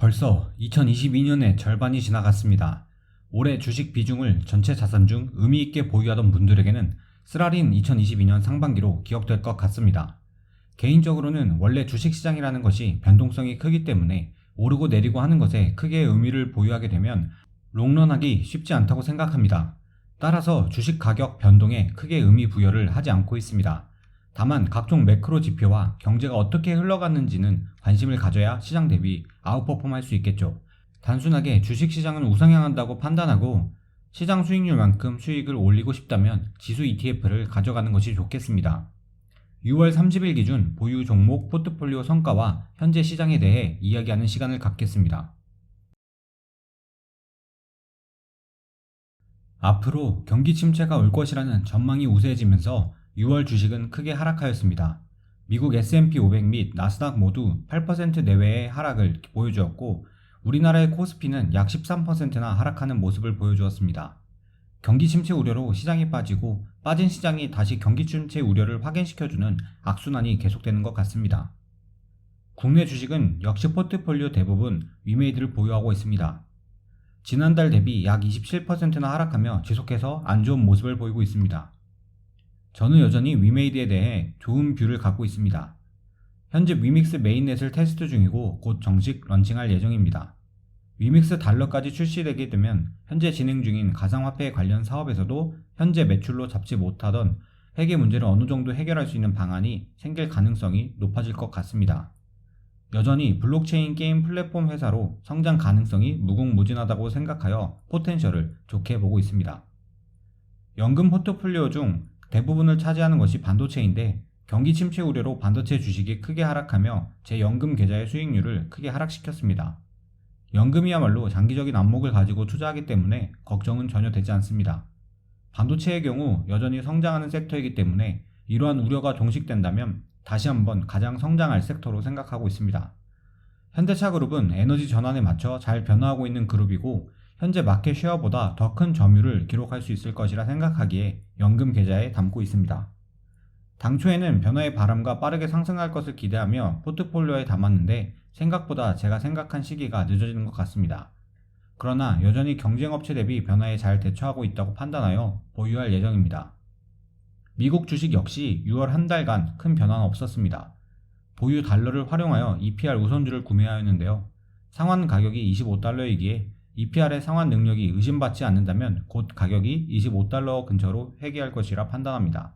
벌써 2022년의 절반이 지나갔습니다. 올해 주식 비중을 전체 자산 중 의미 있게 보유하던 분들에게는 쓰라린 2022년 상반기로 기억될 것 같습니다. 개인적으로는 원래 주식시장이라는 것이 변동성이 크기 때문에 오르고 내리고 하는 것에 크게 의미를 보유하게 되면 롱런하기 쉽지 않다고 생각합니다. 따라서 주식 가격 변동에 크게 의미 부여를 하지 않고 있습니다. 다만 각종 매크로 지표와 경제가 어떻게 흘러갔는지는 관심을 가져야 시장 대비 아웃퍼폼할 수 있겠죠. 단순하게 주식시장은 우상향한다고 판단하고 시장 수익률만큼 수익을 올리고 싶다면 지수 ETF를 가져가는 것이 좋겠습니다. 6월 30일 기준 보유 종목 포트폴리오 성과와 현재 시장에 대해 이야기하는 시간을 갖겠습니다. 앞으로 경기 침체가 올 것이라는 전망이 우세해지면서 6월 주식은 크게 하락하였습니다. 미국 S&P 500 및 나스닥 모두 8% 내외의 하락을 보여주었고 우리나라의 코스피는 약 13%나 하락하는 모습을 보여주었습니다. 경기 침체 우려로 시장이 빠지고 빠진 시장이 다시 경기 침체 우려를 확인시켜주는 악순환이 계속되는 것 같습니다. 국내 주식은 역시 포트폴리오 대부분 위메이드를 보유하고 있습니다. 지난달 대비 약 27%나 하락하며 지속해서 안 좋은 모습을 보이고 있습니다. 저는 여전히 위메이드에 대해 좋은 뷰를 갖고 있습니다. 현재 위믹스 메인넷을 테스트 중이고 곧 정식 런칭할 예정입니다. 위믹스 달러까지 출시되게 되면 현재 진행 중인 가상화폐 관련 사업에서도 현재 매출로 잡지 못하던 회계 문제를 어느 정도 해결할 수 있는 방안이 생길 가능성이 높아질 것 같습니다. 여전히 블록체인 게임 플랫폼 회사로 성장 가능성이 무궁무진하다고 생각하여 포텐셜을 좋게 보고 있습니다. 연금 포트폴리오 중 대부분을 차지하는 것이 반도체인데 경기 침체 우려로 반도체 주식이 크게 하락하며 제 연금 계좌의 수익률을 크게 하락시켰습니다. 연금이야말로 장기적인 안목을 가지고 투자하기 때문에 걱정은 전혀 되지 않습니다. 반도체의 경우 여전히 성장하는 섹터이기 때문에 이러한 우려가 종식된다면 다시 한번 가장 성장할 섹터로 생각하고 있습니다. 현대차그룹은 에너지 전환에 맞춰 잘 변화하고 있는 그룹이고 현재 마켓 쉐어보다 더 큰 점유율을 기록할 수 있을 것이라 생각하기에 연금 계좌에 담고 있습니다. 당초에는 변화의 바람과 빠르게 상승할 것을 기대하며 포트폴리오에 담았는데 생각보다 제가 생각한 시기가 늦어지는 것 같습니다. 그러나 여전히 경쟁업체 대비 변화에 잘 대처하고 있다고 판단하여 보유할 예정입니다. 미국 주식 역시 6월 한 달간 큰 변화는 없었습니다. 보유 달러를 활용하여 EPR 우선주를 구매하였는데요. 상환 가격이 25달러이기에 EPR의 상환 능력이 의심받지 않는다면 곧 가격이 25달러 근처로 회귀할 것이라 판단합니다.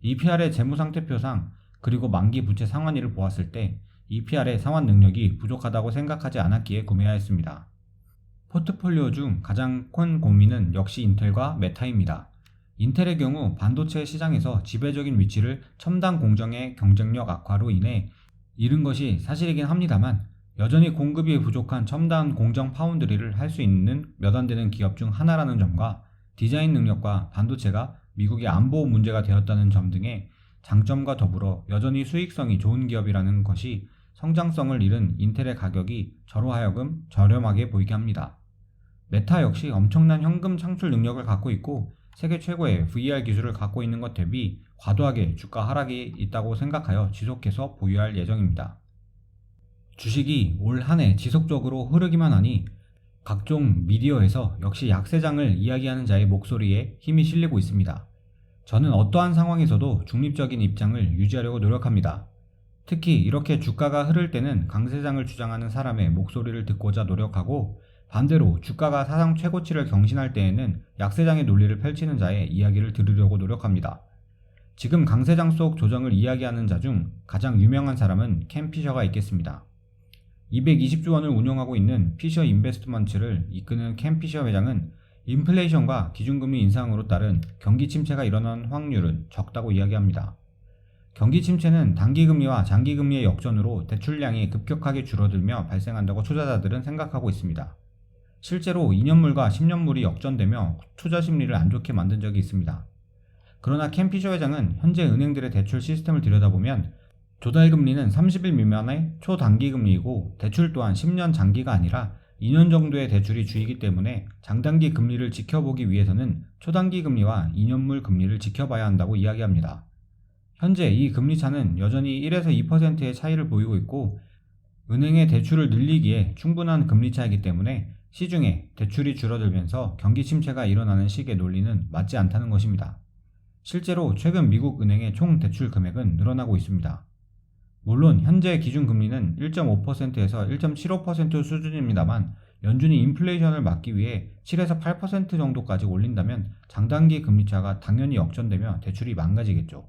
EPR의 재무상태표상 그리고 만기 부채 상환일을 보았을 때 EPR의 상환 능력이 부족하다고 생각하지 않았기에 구매하였습니다. 포트폴리오 중 가장 큰 고민은 역시 인텔과 메타입니다. 인텔의 경우 반도체 시장에서 지배적인 위치를 첨단 공정의 경쟁력 악화로 인해 잃은 것이 사실이긴 합니다만 여전히 공급이 부족한 첨단 공정 파운드리를 할 수 있는 몇 안 되는 기업 중 하나라는 점과 디자인 능력과 반도체가 미국의 안보 문제가 되었다는 점 등의 장점과 더불어 여전히 수익성이 좋은 기업이라는 것이 성장성을 잃은 인텔의 가격이 저로 하여금 저렴하게 보이게 합니다. 메타 역시 엄청난 현금 창출 능력을 갖고 있고 세계 최고의 VR 기술을 갖고 있는 것 대비 과도하게 주가 하락이 있다고 생각하여 지속해서 보유할 예정입니다. 주식이 올 한 해 지속적으로 흐르기만 하니 각종 미디어에서 역시 약세장을 이야기하는 자의 목소리에 힘이 실리고 있습니다. 저는 어떠한 상황에서도 중립적인 입장을 유지하려고 노력합니다. 특히 이렇게 주가가 흐를 때는 강세장을 주장하는 사람의 목소리를 듣고자 노력하고 반대로 주가가 사상 최고치를 경신할 때에는 약세장의 논리를 펼치는 자의 이야기를 들으려고 노력합니다. 지금 강세장 속 조정을 이야기하는 자 중 가장 유명한 사람은 켄 피셔가 있겠습니다. 220조 원을 운영하고 있는 피셔 인베스트먼트를 이끄는 켄 피셔 회장은 인플레이션과 기준금리 인상으로 따른 경기 침체가 일어난 확률은 적다고 이야기합니다. 경기 침체는 단기금리와 장기금리의 역전으로 대출량이 급격하게 줄어들며 발생한다고 투자자들은 생각하고 있습니다. 실제로 2년물과 10년물이 역전되며 투자 심리를 안 좋게 만든 적이 있습니다. 그러나 켄 피셔 회장은 현재 은행들의 대출 시스템을 들여다보면 조달금리는 30일 미만의 초단기금리이고 대출 또한 10년 장기가 아니라 2년 정도의 대출이 주이기 때문에 장단기 금리를 지켜보기 위해서는 초단기 금리와 2년물 금리를 지켜봐야 한다고 이야기합니다. 현재 이 금리차는 여전히 1에서 2%의 차이를 보이고 있고 은행의 대출을 늘리기에 충분한 금리 차이기 때문에 시중에 대출이 줄어들면서 경기 침체가 일어나는 식의 논리는 맞지 않다는 것입니다. 실제로 최근 미국 은행의 총 대출 금액은 늘어나고 있습니다. 물론 현재 기준금리는 1.5%에서 1.75% 수준입니다만 연준이 인플레이션을 막기 위해 7에서 8% 정도까지 올린다면 장단기 금리차가 당연히 역전되며 대출이 망가지겠죠.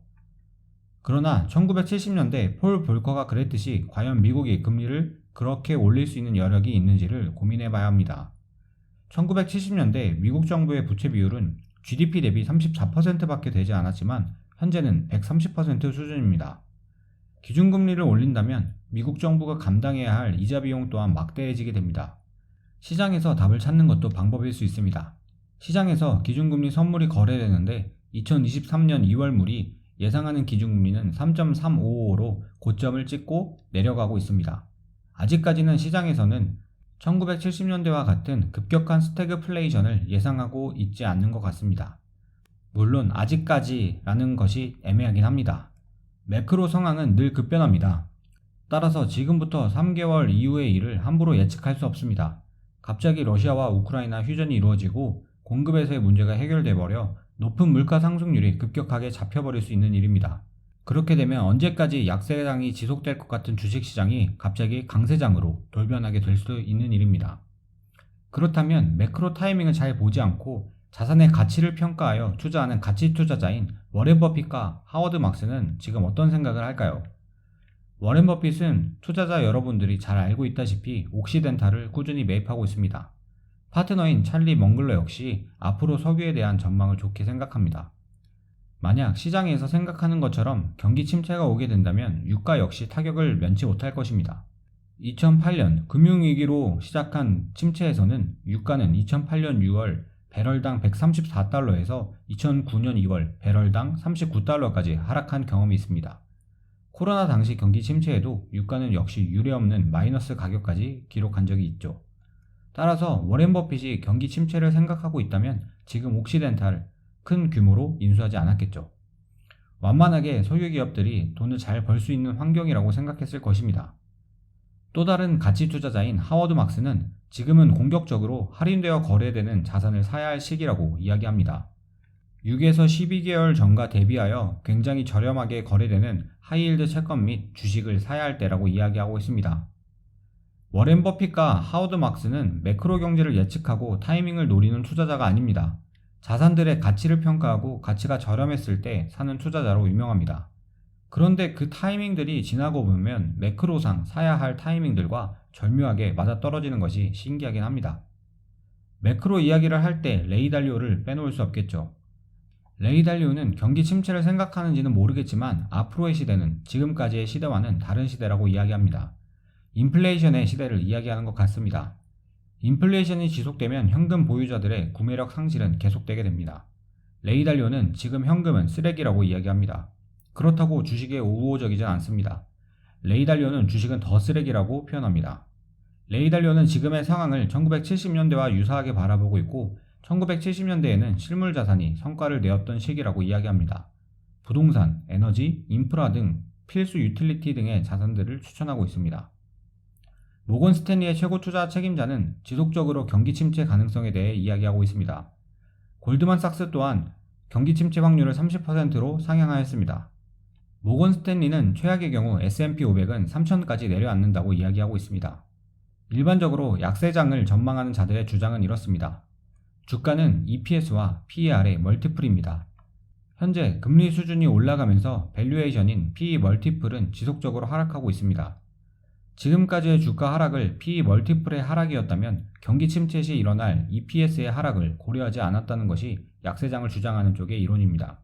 그러나 1970년대 폴 볼커가 그랬듯이 과연 미국이 금리를 그렇게 올릴 수 있는 여력이 있는지를 고민해 봐야 합니다. 1970년대 미국 정부의 부채 비율은 GDP 대비 34%밖에 되지 않았지만 현재는 130% 수준입니다. 기준금리를 올린다면 미국 정부가 감당해야 할 이자 비용 또한 막대해지게 됩니다. 시장에서 답을 찾는 것도 방법일 수 있습니다. 시장에서 기준금리 선물이 거래되는데 2023년 2월물이 예상하는 기준금리는 3.355로 고점을 찍고 내려가고 있습니다. 아직까지는 시장에서는 1970년대와 같은 급격한 스태그플레이션을 예상하고 있지 않는 것 같습니다. 물론 아직까지라는 것이 애매하긴 합니다. 매크로 상황은 늘 급변합니다. 따라서 지금부터 3개월 이후의 일을 함부로 예측할 수 없습니다. 갑자기 러시아와 우크라이나 휴전이 이루어지고 공급에서의 문제가 해결돼 버려 높은 물가 상승률이 급격하게 잡혀버릴 수 있는 일입니다. 그렇게 되면 언제까지 약세장이 지속될 것 같은 주식시장이 갑자기 강세장으로 돌변하게 될 수도 있는 일입니다. 그렇다면 매크로 타이밍을 잘 보지 않고 자산의 가치를 평가하여 투자하는 가치 투자자인 워렌 버핏과 하워드 막스는 지금 어떤 생각을 할까요? 워렌 버핏은 투자자 여러분들이 잘 알고 있다시피 옥시덴탈을 꾸준히 매입하고 있습니다. 파트너인 찰리 멍글러 역시 앞으로 석유에 대한 전망을 좋게 생각합니다. 만약 시장에서 생각하는 것처럼 경기 침체가 오게 된다면 유가 역시 타격을 면치 못할 것입니다. 2008년 금융위기로 시작한 침체에서는 유가는 2008년 6월 배럴당 134달러에서 2009년 2월 배럴당 39달러까지 하락한 경험이 있습니다. 코로나 당시 경기 침체에도 유가는 역시 유례없는 마이너스 가격까지 기록한 적이 있죠. 따라서 워렌 버핏이 경기 침체를 생각하고 있다면 지금 옥시덴탈을 큰 규모로 인수하지 않았겠죠. 완만하게 소유 기업들이 돈을 잘 벌 수 있는 환경이라고 생각했을 것입니다. 또 다른 가치 투자자인 하워드 막스는 지금은 공격적으로 할인되어 거래되는 자산을 사야 할 시기라고 이야기합니다. 6에서 12개월 전과 대비하여 굉장히 저렴하게 거래되는 하이힐드 채권 및 주식을 사야 할 때라고 이야기하고 있습니다. 워렌 버핏과 하워드 막스는 매크로 경제를 예측하고 타이밍을 노리는 투자자가 아닙니다. 자산들의 가치를 평가하고 가치가 저렴했을 때 사는 투자자로 유명합니다. 그런데 그 타이밍들이 지나고 보면 매크로상 사야 할 타이밍들과 절묘하게 맞아떨어지는 것이 신기하긴 합니다. 매크로 이야기를 할 때 레이 달리오를 빼놓을 수 없겠죠. 레이 달리오는 경기 침체를 생각하는지는 모르겠지만 앞으로의 시대는 지금까지의 시대와는 다른 시대라고 이야기합니다. 인플레이션의 시대를 이야기하는 것 같습니다. 인플레이션이 지속되면 현금 보유자들의 구매력 상실은 계속되게 됩니다. 레이 달리오는 지금 현금은 쓰레기라고 이야기합니다. 그렇다고 주식에 우호적이진 않습니다. 레이 달리오는 주식은 더 쓰레기라고 표현합니다. 레이 달리오는 지금의 상황을 1970년대와 유사하게 바라보고 있고 1970년대에는 실물 자산이 성과를 내었던 시기라고 이야기합니다. 부동산, 에너지, 인프라 등 필수 유틸리티 등의 자산들을 추천하고 있습니다. 모건 스탠리의 최고 투자 책임자는 지속적으로 경기 침체 가능성에 대해 이야기하고 있습니다. 골드만삭스 또한 경기 침체 확률을 30%로 상향하였습니다. 모건 스탠리는 최악의 경우 S&P 500은 3,000까지 내려앉는다고 이야기하고 있습니다. 일반적으로 약세장을 전망하는 자들의 주장은 이렇습니다. 주가는 EPS와 PER의 멀티플입니다. 현재 금리 수준이 올라가면서 밸류에이션인 PE 멀티플은 지속적으로 하락하고 있습니다. 지금까지의 주가 하락을 PE 멀티플의 하락이었다면 경기 침체 시 일어날 EPS의 하락을 고려하지 않았다는 것이 약세장을 주장하는 쪽의 이론입니다.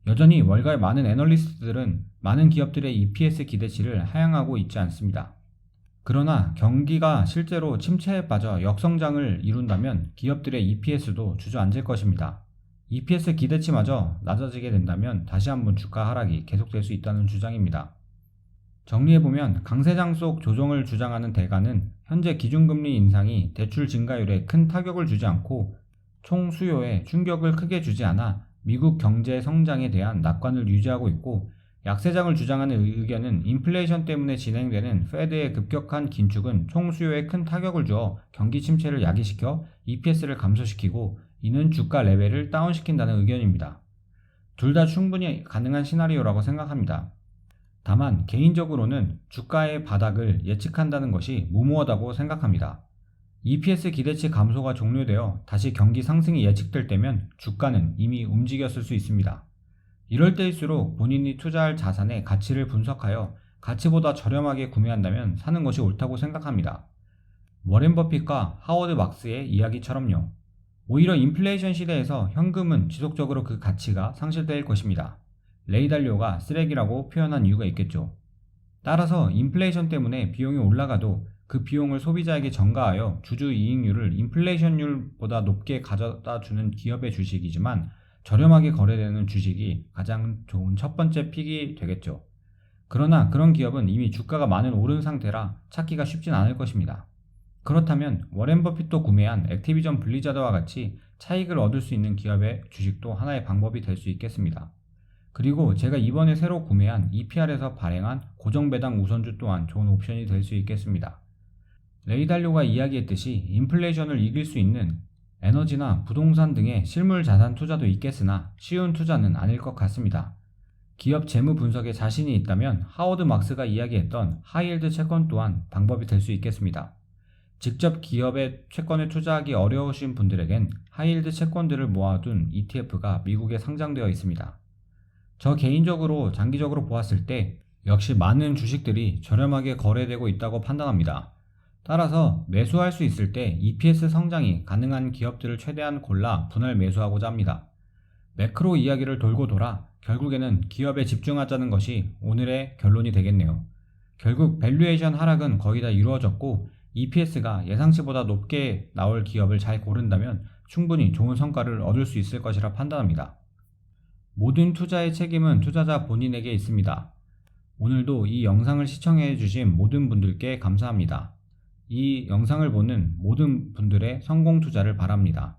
여전히 월가의 많은 애널리스트들은 많은 기업들의 EPS 기대치를 하향하고 있지 않습니다. 그러나 경기가 실제로 침체에 빠져 역성장을 이룬다면 기업들의 EPS도 주저앉을 것입니다. EPS 기대치마저 낮아지게 된다면 다시 한번 주가 하락이 계속될 수 있다는 주장입니다. 정리해보면 강세장 속 조정을 주장하는 대가는 현재 기준금리 인상이 대출 증가율에 큰 타격을 주지 않고 총 수요에 충격을 크게 주지 않아 미국 경제 성장에 대한 낙관을 유지하고 있고 약세장을 주장하는 의견은 인플레이션 때문에 진행되는 페드의 급격한 긴축은 총수요에 큰 타격을 주어 경기 침체를 야기시켜 EPS를 감소시키고 이는 주가 레벨을 다운시킨다는 의견입니다. 둘 다 충분히 가능한 시나리오라고 생각합니다. 다만 개인적으로는 주가의 바닥을 예측한다는 것이 무모하다고 생각합니다. EPS 기대치 감소가 종료되어 다시 경기 상승이 예측될 때면 주가는 이미 움직였을 수 있습니다. 이럴 때일수록 본인이 투자할 자산의 가치를 분석하여 가치보다 저렴하게 구매한다면 사는 것이 옳다고 생각합니다. 워렌 버핏과 하워드 막스의 이야기처럼요. 오히려 인플레이션 시대에서 현금은 지속적으로 그 가치가 상실될 것입니다. 레이 달리오가 쓰레기라고 표현한 이유가 있겠죠. 따라서 인플레이션 때문에 비용이 올라가도 그 비용을 소비자에게 전가하여 주주 이익률을 인플레이션율보다 높게 가져다 주는 기업의 주식이지만 저렴하게 거래되는 주식이 가장 좋은 첫 번째 픽이 되겠죠. 그러나 그런 기업은 이미 주가가 많이 오른 상태라 찾기가 쉽진 않을 것입니다. 그렇다면 워렌 버핏도 구매한 액티비전 블리자드와 같이 차익을 얻을 수 있는 기업의 주식도 하나의 방법이 될 수 있겠습니다. 그리고 제가 이번에 새로 구매한 EPR에서 발행한 고정배당 우선주 또한 좋은 옵션이 될 수 있겠습니다. 레이 달리오가 이야기했듯이 인플레이션을 이길 수 있는 에너지나 부동산 등의 실물 자산 투자도 있겠으나 쉬운 투자는 아닐 것 같습니다. 기업 재무 분석에 자신이 있다면 하워드 막스가 이야기했던 하이힐드 채권 또한 방법이 될 수 있겠습니다. 직접 기업의 채권에 투자하기 어려우신 분들에겐 하이힐드 채권들을 모아둔 ETF가 미국에 상장되어 있습니다. 저 개인적으로 장기적으로 보았을 때 역시 많은 주식들이 저렴하게 거래되고 있다고 판단합니다. 따라서 매수할 수 있을 때 EPS 성장이 가능한 기업들을 최대한 골라 분할 매수하고자 합니다. 매크로 이야기를 돌고 돌아 결국에는 기업에 집중하자는 것이 오늘의 결론이 되겠네요. 결국 밸류에이션 하락은 거의 다 이루어졌고 EPS가 예상치보다 높게 나올 기업을 잘 고른다면 충분히 좋은 성과를 얻을 수 있을 것이라 판단합니다. 모든 투자의 책임은 투자자 본인에게 있습니다. 오늘도 이 영상을 시청해 주신 모든 분들께 감사합니다. 이 영상을 보는 모든 분들의 성공 투자를 바랍니다.